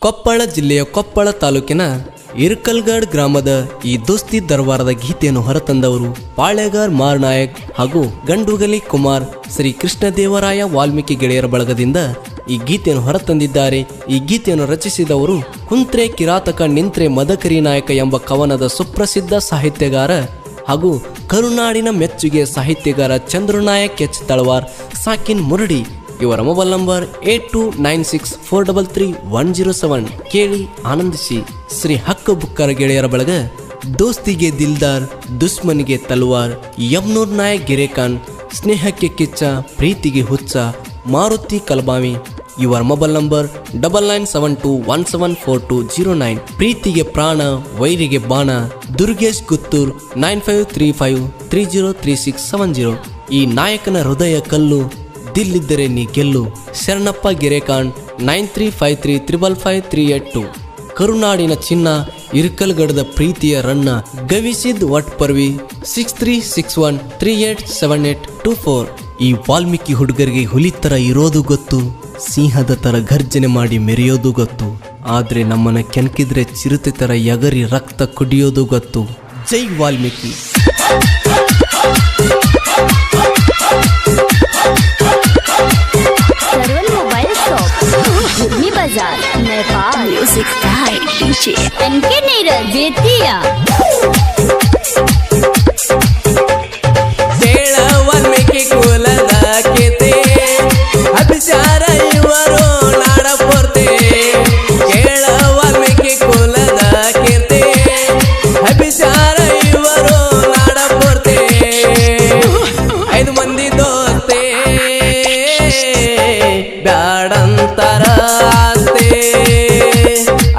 ಕೊಪ್ಪಳ ಜಿಲ್ಲೆಯ ಕೊಪ್ಪಳ ತಾಲೂಕಿನ ಇರ್ಕಲ್ಗಡ್ ಗ್ರಾಮದ ಈ ದೋಸ್ತಿ ದರ್ಬಾರದ ಗೀತೆಯನ್ನು ಹೊರತಂದವರು ಪಾಳೆಗಾರ್ ಮಾರ್ನಾಯಕ್ ಹಾಗೂ ಗಂಡುಗಲಿ ಕುಮಾರ್ ಶ್ರೀ ಕೃಷ್ಣದೇವರಾಯ ವಾಲ್ಮೀಕಿ ಗೆಳೆಯರ ಬಳಗದಿಂದ ಈ ಗೀತೆಯನ್ನು ಹೊರತಂದಿದ್ದಾರೆ. ಈ ಗೀತೆಯನ್ನು ರಚಿಸಿದವರು ಕುಂತ್ರೆ ಕಿರಾತಕ ನಿಂತ್ರೆ ಮದಕರಿ ನಾಯಕ ಎಂಬ ಕವನದ ಸುಪ್ರಸಿದ್ಧ ಸಾಹಿತ್ಯಗಾರ ಹಾಗೂ ಕರುನಾಡಿನ ಮೆಚ್ಚುಗೆ ಸಾಹಿತ್ಯಗಾರ ಚಂದ್ರನಾಯಕ್ ಎಚ್ ತಳವಾರ್ ಸಾಕಿನ್ ಮುರಡಿ. ಇವರ ಮೊಬೈಲ್ ನಂಬರ್ 8296433107. ಕೇಳಿ ಆನಂದಿಸಿ. ಶ್ರೀ ಹಕ್ಕ ಬುಕ್ಕರ ಗೆಳೆಯರ ಬಳಗ ದೋಸ್ತಿಗೆ ದಿಲ್ದಾರ್, ದುಶ್ಮನಿಗೆ ತಲ್ವಾರ್, ಯಮ್ನೂರ್ ನಾಯಕ್ ಗೆರೆಖಾನ್, ಸ್ನೇಹಕ್ಕೆ ಕಿಚ್ಚ, ಪ್ರೀತಿಗೆ ಹುಚ್ಚ, ಮಾರುತಿ ಕಲ್ಬಾವಿ. ಇವರ ಮೊಬೈಲ್ ನಂಬರ್ 9972174209. ಪ್ರೀತಿಗೆ ಪ್ರಾಣ, ವೈರಿಗೆ ಬಾಣ, ದುರ್ಗೇಶ್ ಗುತ್ತೂರ್ 9535303670. ಈ ನಾಯಕನ ಹೃದಯ ಕಲ್ಲು, ದಿಲ್ಲಿದ್ದರೆ ನೀ ಗೆಲ್ಲು. ಶರಣಪ್ಪ ಗೆರೆಖಾನ್ 9353555382. ಕರುನಾಡಿನ ಚಿನ್ನ, ಇರ್ಕಲ್ಗಡದ ಪ್ರೀತಿಯ ರನ್ನ, ಗವಿಸಿದ್ ವಟ್ ಪರ್ವಿ 6361387824. ಈ ವಾಲ್ಮೀಕಿ ಹುಡುಗರಿಗೆ ಹುಲಿತರ ಇರೋದು ಗೊತ್ತು, ಸಿಂಹದ ತರ ಗರ್ಜನೆ ಮಾಡಿ ಮೆರೆಯೋದು ಗೊತ್ತು, ಆದ್ರೆ ನಮ್ಮನ್ನ ಕೆಣಕಿದ್ರೆ ಚಿರತೆ ತರ ಯಗರಿ ರಕ್ತ ಕುಡಿಯೋದು ಗೊತ್ತು. ಜೈ ವಾಲ್ಮೀಕಿ. बाजार Nepal music by DJ NK Neeraj Bettiah. ಕೇಳ ವಾಲ್ಮೀಕಿ ಕುಲದ ಕೇತೆ ಅಭಿಚಾರ ಇವರು ನಾಡ ಪೋರ್ತೆ. ಕೇಳ ವಾಲ್ಮೀಕಿ ಕುಲದ ಕೇತೆ ಅಭಿಚಾರ ಇವರು ನಾಡ ಪೋರ್ತೆ. 5 ಮಂದಿ ದೋಸ್ತೆ ಬ್ಯಾಡಂತರ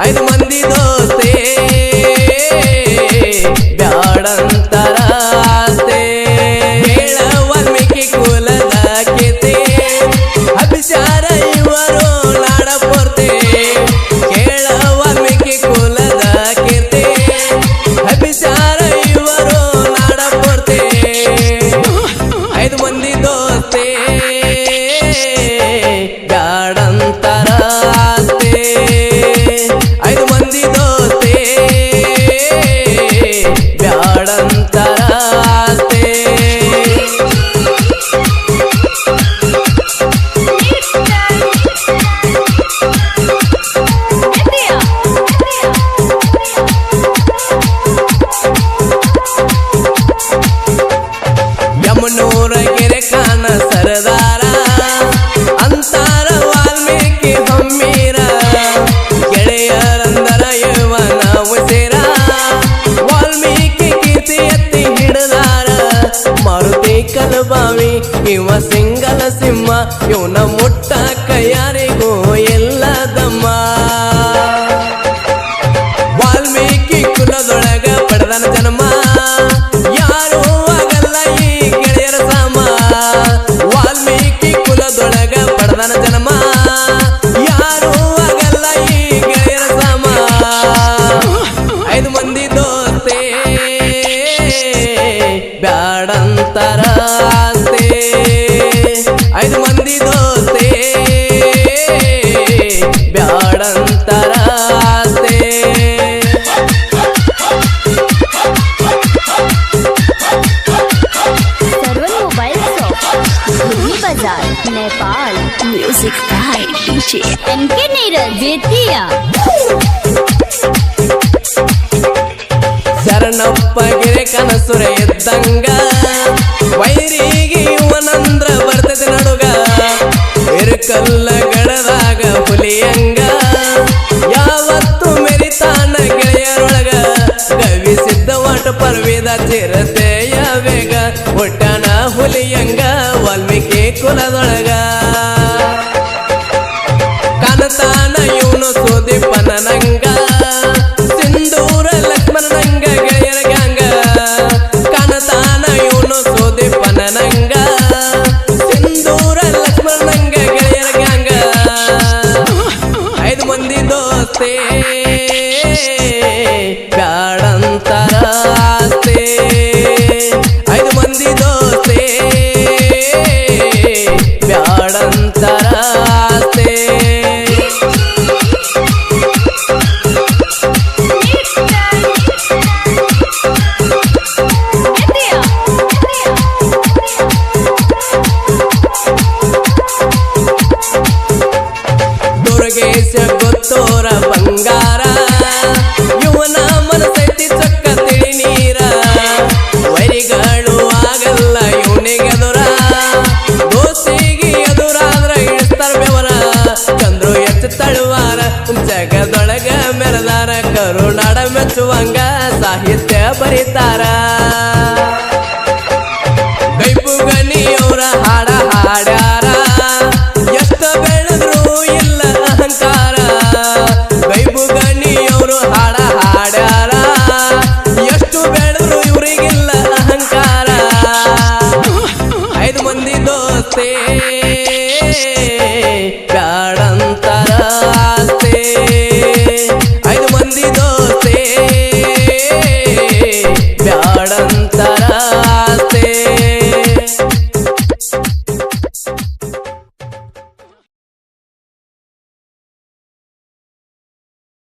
5 ಮಂದಿ ದೋಸ್ತೆ ಬ್ಯಾಡಂತರ ಕೇಳ ವಾಲ್ಮೀಕಿ ಕುಲದ ಕೇತೆ ಅಭಿಚಾರ ಇವರು ನಾಡ ಪೋರ್ತೆ. ಕೇಳ ವಾಲ್ಮೀಕಿ ಕುಲದ ಕೇತೆ ಅಭಿಚಾರ ಇವರು ನಾಡ ಪೋರ್ತೆ. 5 ಮಂದಿ ದೋಸ್ತೆ ಬ್ಯಾಡಂತರ 5 ಮಂದಿ ದೋಸ್ತೆ ಬ್ಯಾಡಂತರ. ಯಮನೂರ ಗೆರೆಖಾನ ಸರದಾರ ಅಂತಾರ ವಾಲ್ಮೀಕಿ ಹಮ್ಮೀರ. ಗೆಳೆಯರಂದರ ಯವನ ಉಸಿರ ವಾಲ್ಮೀಕಿ ಕೀರ್ತಿ ಎತ್ತಿ ಹಿಡದಾರ. ಮಾರುತಿ ಕಲಬಾವಿ ಇವ ಸಿಂಗಲ ಸಿಂಹ, ಇವನ ಮುಟ್ಟ ಕೈಯಾರಿಗೂ ಎಲ್ಲದಮ್ಮ. ವಾಲ್ಮೀಕಿ ಕುಲದೊಳಗ ಪಡೆದನ ಜನ್ಮ, ಯಾರು ಆಗಲ್ಲ ಈ ಗೆಳೆಯರ ಸಮ. ವಾಲ್ಮೀಕಿ ಕುಲದೊಳಗ ಪಡೆದನ ಜನ್ಮ, ಯಾರು ಆಗಲ್ಲ ಈ ಗೆಳೆಯರ ಸಮ. 5 ಮಂದಿ ದೋಸ್ತೆ ಬ್ಯಾಡಂತರ 5 ಮಂದಿ ದೋಸ್ತೆ ಬ್ಯಾಡಂತರ. बाजार Nepal music by DJ NK Neeraj Bettiah. Sharanappa ಗೆರೆಖಾನ ಸುರ ಎದ್ದಂಗ, ವೈರಿಗೆ ಇವನಂದ್ರ ಬರ್ತದೆ ನಡುಗ. ಇರ್ಕಲ್ಲ ಗಡದಾಗ ಹುಲಿಯಂಗ, ಯಾವತ್ತು ಮೆರಿತಾನ ಗೆಳೆಯರೊಳಗ. ಗವಿಸಿದ್ದ ವಾಟ ಪರ್ವಿದ ಚಿರತೆಯ ವೇಗ, ಒಟ್ಟನ ಹುಲಿಯಂಗ ವಾಲ್ಮೀಕಿ ಕುಲದೊಳಗ. ಕನತಾನ ಇವನು ಸುದೀಪನ ನಂಗ, ಸಿಂಧೂರ ಲಕ್ಷ್ಮಣ ನಂಗ ಗೆಳೆಯರ ಗ್ಯಾಂಗ. ಕನತಾನ ಇವನು ಸುದೀಪನ ನಂಗ, ಸಿಂಧೂರ ಲಕ್ಷ್ಮಣ ನಂಗ ಗೆಳೆಯರ ಗ್ಯಾಂಗ. 5 ಮಂದಿ ದೋಸ್ತೆ ಬ್ಯಾಡಂತರ 5 ಮಂದಿ ದೋಸ್ತೆ ಬ್ಯಾಡಂತರ. ಗೊತ್ತೋರ ಬಂಗಾರ ಇವನ ಮನಸೈತಿ ಚೊಕ್ಕ ತಿಳಿ ನೀರ ವೈರಿಗಳು ಆಗಲ್ಲ ಇವನಿಗೆದುರ ದೋಸ್ತಿಗೆ ಎದುರಾದ್ರ ಇಳಿಸ್ತಾರ ಬೆವರ ಚಂದ್ರು ಎತ್ತು ತಳುವಾರ ಜಗದೊಳಗ ಮೆರದಾರ ಕರುನಾಡ ಮೆಚ್ಚುವಂಗ ಸಾಹಿತ್ಯ ಬರೀತಾರ